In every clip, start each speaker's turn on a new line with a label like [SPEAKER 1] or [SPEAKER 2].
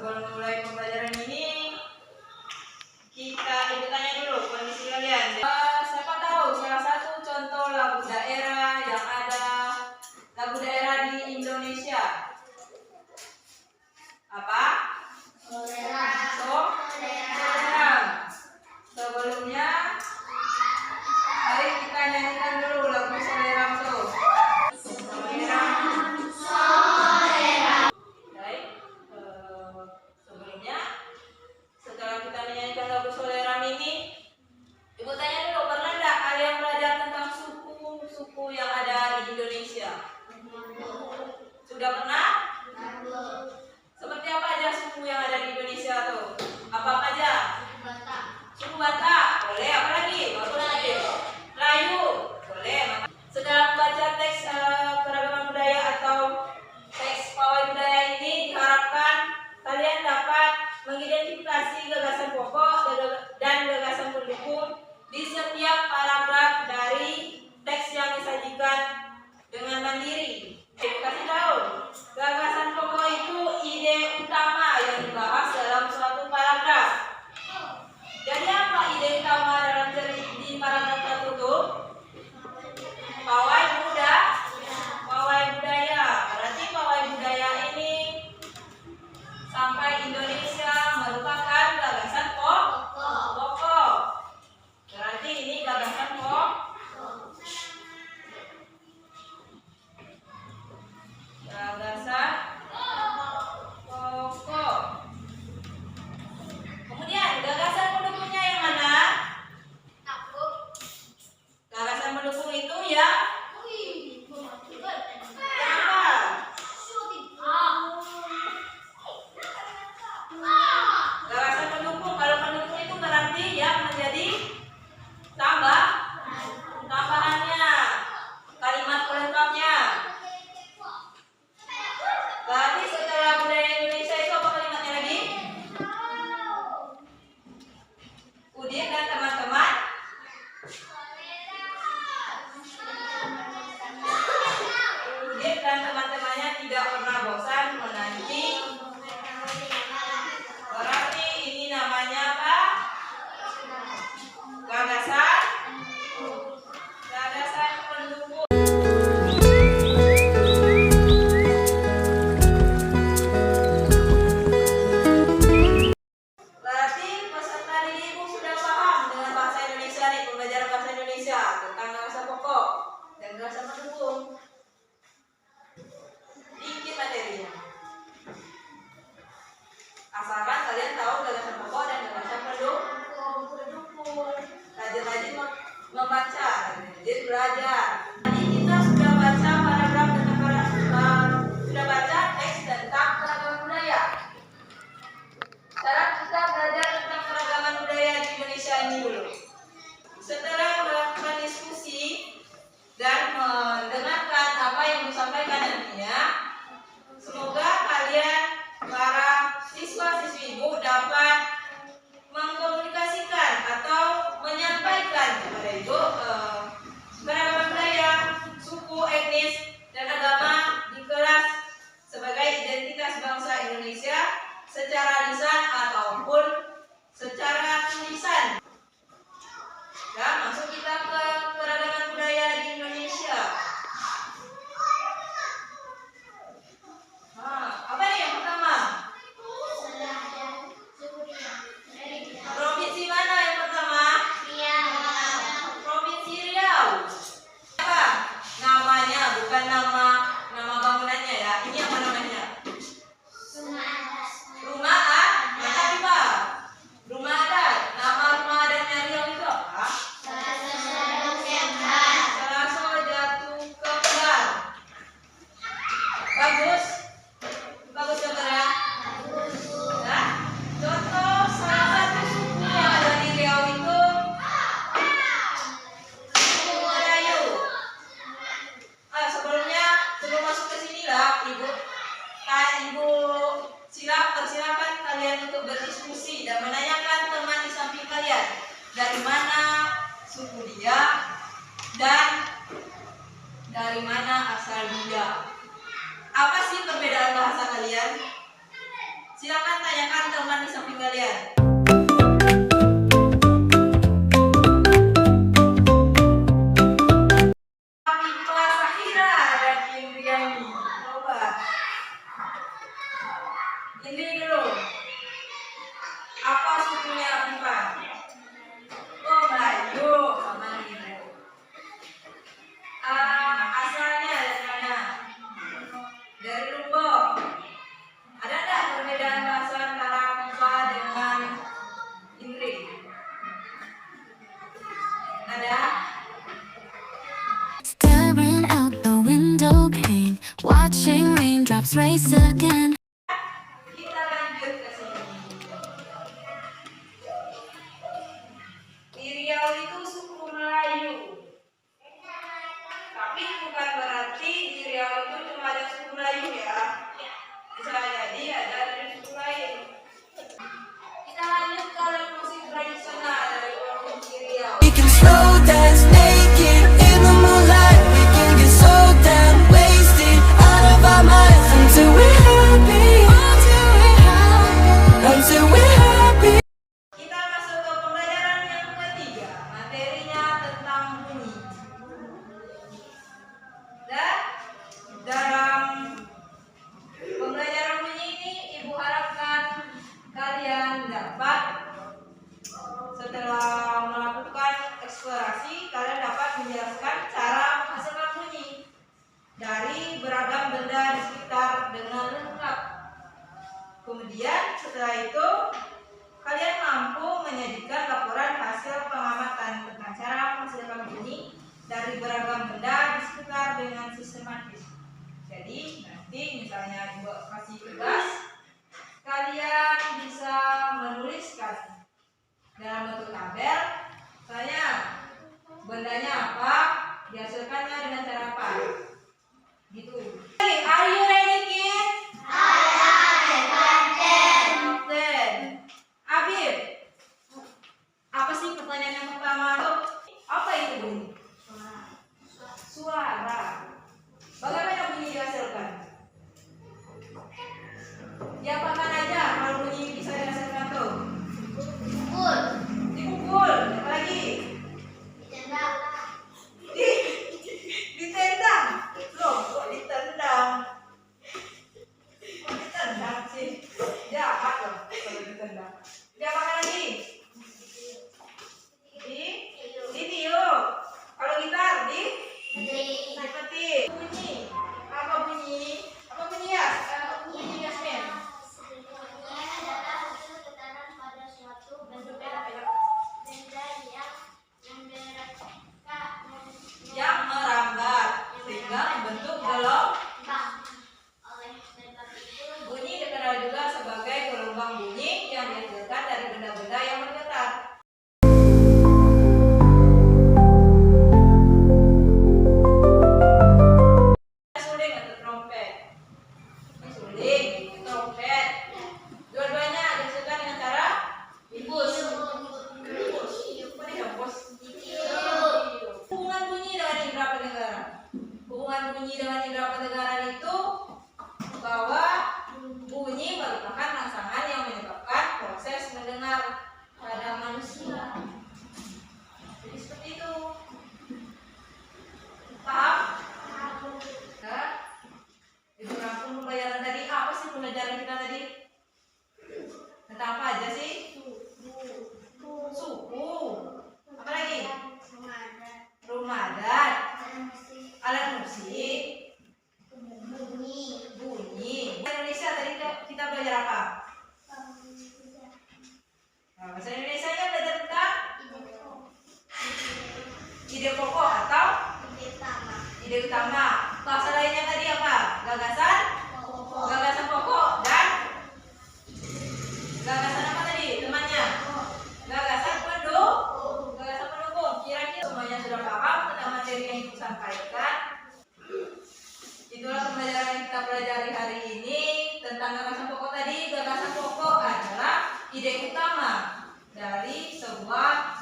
[SPEAKER 1] sebelum mulai pembelajaran ini, kita tanya dulu kondisi kalian. Siapa tahu salah satu contoh lagu daerah yang ada lagu daerah di Indonesia? Apa? Soleram. Sebelumnya, mari kita nyanyikan dulu lagu Soleram tuh. Sebelumnya, setelah kita menyanyikan lagu Soleram ini, Ibu tanya dulu, pernah nggak kalian belajar tentang suku-suku yang ada di Indonesia? Sudah pernah? Seperti apa aja suku yang ada di Indonesia tuh? Apa aja? Suku Batak, boleh. Apa lagi? Bagus lagi. Melayu, boleh. Setelah membaca teks keragaman budaya atau teks pawai budaya ini, diharapkan kalian dapat mengidentifikasi gagasan pokok dan gagasan pendukung di setiap paragraf dari teks yang disajikan dengan mandiri. Kasih tahu, gagasan pokok itu ide utama yang dibahas dalam suatu paragraf. Jadi apa ide utama dalam di paragraf tertutup? Pawai budaya. Berarti pawai budaya ini sampai Indonesia merupakan gagasan pokok. Berarti ini gagasan pokok. Gagasan pokok. Kemudian gagasan pendukungnya yang mana? Gagasan pendukung itu ya gagasan pendukung. Kalau pendukung itu berarti yang menjadi tambahannya, kalimat pelengkapnya. Berarti setelah budaya Indonesia itu apa kalimatnya lagi? Udin dan teman-teman. Udin dan teman-temannya tidak pernah bosan menanti. Berarti ini namanya apa? Gagasan pendukung. Berarti peserta didik Ibu sudah paham dengan bahasa Indonesia nih, pembelajaran bahasa Indonesia tentang gagasan pokok dan gagasan pendukung. Dikit materinya. Asalkan kalian tahu gagasan pokok dan gagasan pendukung. Rajin-rajin membaca, rajin belajar. Tadi kita sudah baca paragraf sudah baca teks tentang keragaman budaya. Sekarang kita belajar tentang keragaman budaya di Indonesia ini dulu. Setelah melakukan diskusi dan mendengarkan apa yang disampaikan nantinya, semoga kalian para siswa-siswi Ibu dapat mengkomunikasikan atau menyampaikan kepada Ibu keragaman budaya, suku, etnis, dan agama di kelas sebagai identitas bangsa Indonesia secara lisan ataupun secara tulisan. Dan masuk kita ke keragaman budaya di Indonesia. Apa nih yang pertama? Provinsi mana yang pertama? Provinsi Riau. Apa? Namanya bukan nama bangunannya ya. Ini apa namanya? Rumah adat. Rumah adat. Nama rumah adatnya Riau itu apa? Saraso Jatuh Kembar. Bagus gambar ya. Nah, contoh salah satu suku yang ada di Riau itu suku Melayu. Sebelum masuk ke sini lah, Ibu persilakan kalian untuk berdiskusi dan menanyakan teman di samping kalian dari mana suku dia dan dari mana asal dia. Apa sih perbedaan bahasa kalian? Silakan tanyakan teman di samping kalian. Kelas Akhira dan Indriani. Coba. Indri dulu. Apa sukunya Afifa? Oh, Melayu. Sama Indri. Asalnya dari mana? Dari Lombok. Ada nggak perbedaan bahasa antara Afifa dengan Indri? Ada?
[SPEAKER 2] Staring out the window pane, watching raindrops race again.
[SPEAKER 1] Kita lanjut ke sini. Di Riau itu suku Melayu. Tapi bukan berarti di Riau itu cuma ada suku Melayu ya. Bisa jadi ada dari suku lain. Kita lanjut ke musik tradisional dari provinsi Riau.
[SPEAKER 2] We can slow dance naked in the moonlight. We can get so damn wasted out of our minds until we're happy. Until we're happy.
[SPEAKER 1] Kita masuk ke pembelajaran yang ketiga. Materinya tentang bunyi. Dan dalam pembelajaran bunyi ini, Ibu harapkan kalian dapat setelah melakukan eksplorasi, kalian dapat menjelaskan cara menghasilkan bunyi dari beragam benda di sekitar dengan lengkap. Kemudian setelah itu kalian mampu menyajikan laporan hasil pengamatan tentang cara menghasilkan bunyi dari beragam benda di sekitar dengan sistematis. Jadi nanti misalnya Ibu kasih tugas, kalian bisa menuliskan dalam bentuk tabel, misalnya bendanya apa, dihasilkannya dengan cara apa, gitu. Are you ready, kids? Then, Abib, apa sih pertanyaan yang pertama tuh? Apa itu bunyi? Suara. Bagaimana bunyi dihasilkan? Diapakan aja kalau bunyi bisa dihasilkan tuh? Dipukul. Apa lagi? Ditendang. Loh, kok ditendang? Kok ditendang sih? Jahat loh kalau ditendang. Diapakan lagi? Ditiup. Kalau gitar dipetik. Bunyi. Apa bunyi? Apa bunyi ya? Bunyi Yasmin. Yang merambat sehingga membentuk gelombang. Bunyi dikenal juga sebagai gelombang bunyi yang dihasilkan dari benda-benda yang bergetar. Suling atau trompet? Suling, trompet. Dua-duanya dihasilkan dengan cara imbus. Apa nih imbus? Hubungan bunyi dengan indera pendengaran. Hubungan bunyi dengan indera pendengaran itu bahwa bunyi merupakan rangsangan yang menyebabkan proses mendengar pada manusia. Jadi seperti itu. Paham? Nah, Ibu rangkum pembelajaran tadi. Apa sih pembelajaran kita tadi? Tentang apa aja sih? Suku. Apa lagi? Rumah adat. Alat musik. Bunyi. Indonesia tadi kita belajar apa? Nah, bahasa Indonesia nya belajar tentang ide pokok atau ide utama. Bahasa lainnya tadi apa? Gagasan pokok dan gagasan apa tadi temannya? Gagasan pendukung. Kira-kira semuanya sudah paham tentang materi yang Ibu sampaikan? Itulah pembelajaran yang kita pelajari hari ini tentang gagasan pokok tadi. Gagasan pokok adalah ide utama dari sebuah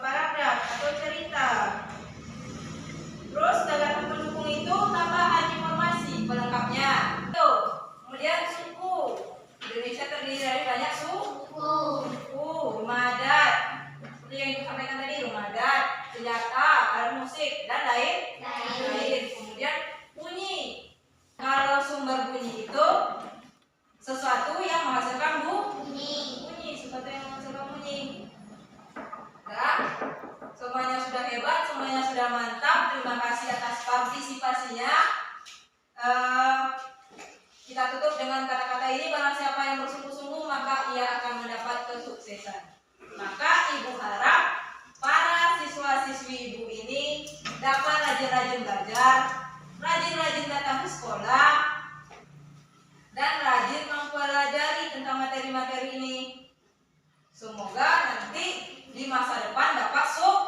[SPEAKER 1] paragraf atau cerita. Terus gagasan pendukung itu tambahan informasi pelengkapnya. Tuh, kemudian suku. antisipasinya kita tutup dengan kata-kata ini, barang siapa yang bersungguh-sungguh maka ia akan mendapat kesuksesan. Maka ibu harap para siswa-siswi ibu ini dapat rajin-rajin belajar, rajin-rajin datang ke sekolah, dan rajin mempelajari tentang materi-materi ini. Semoga nanti di masa depan dapat sukses.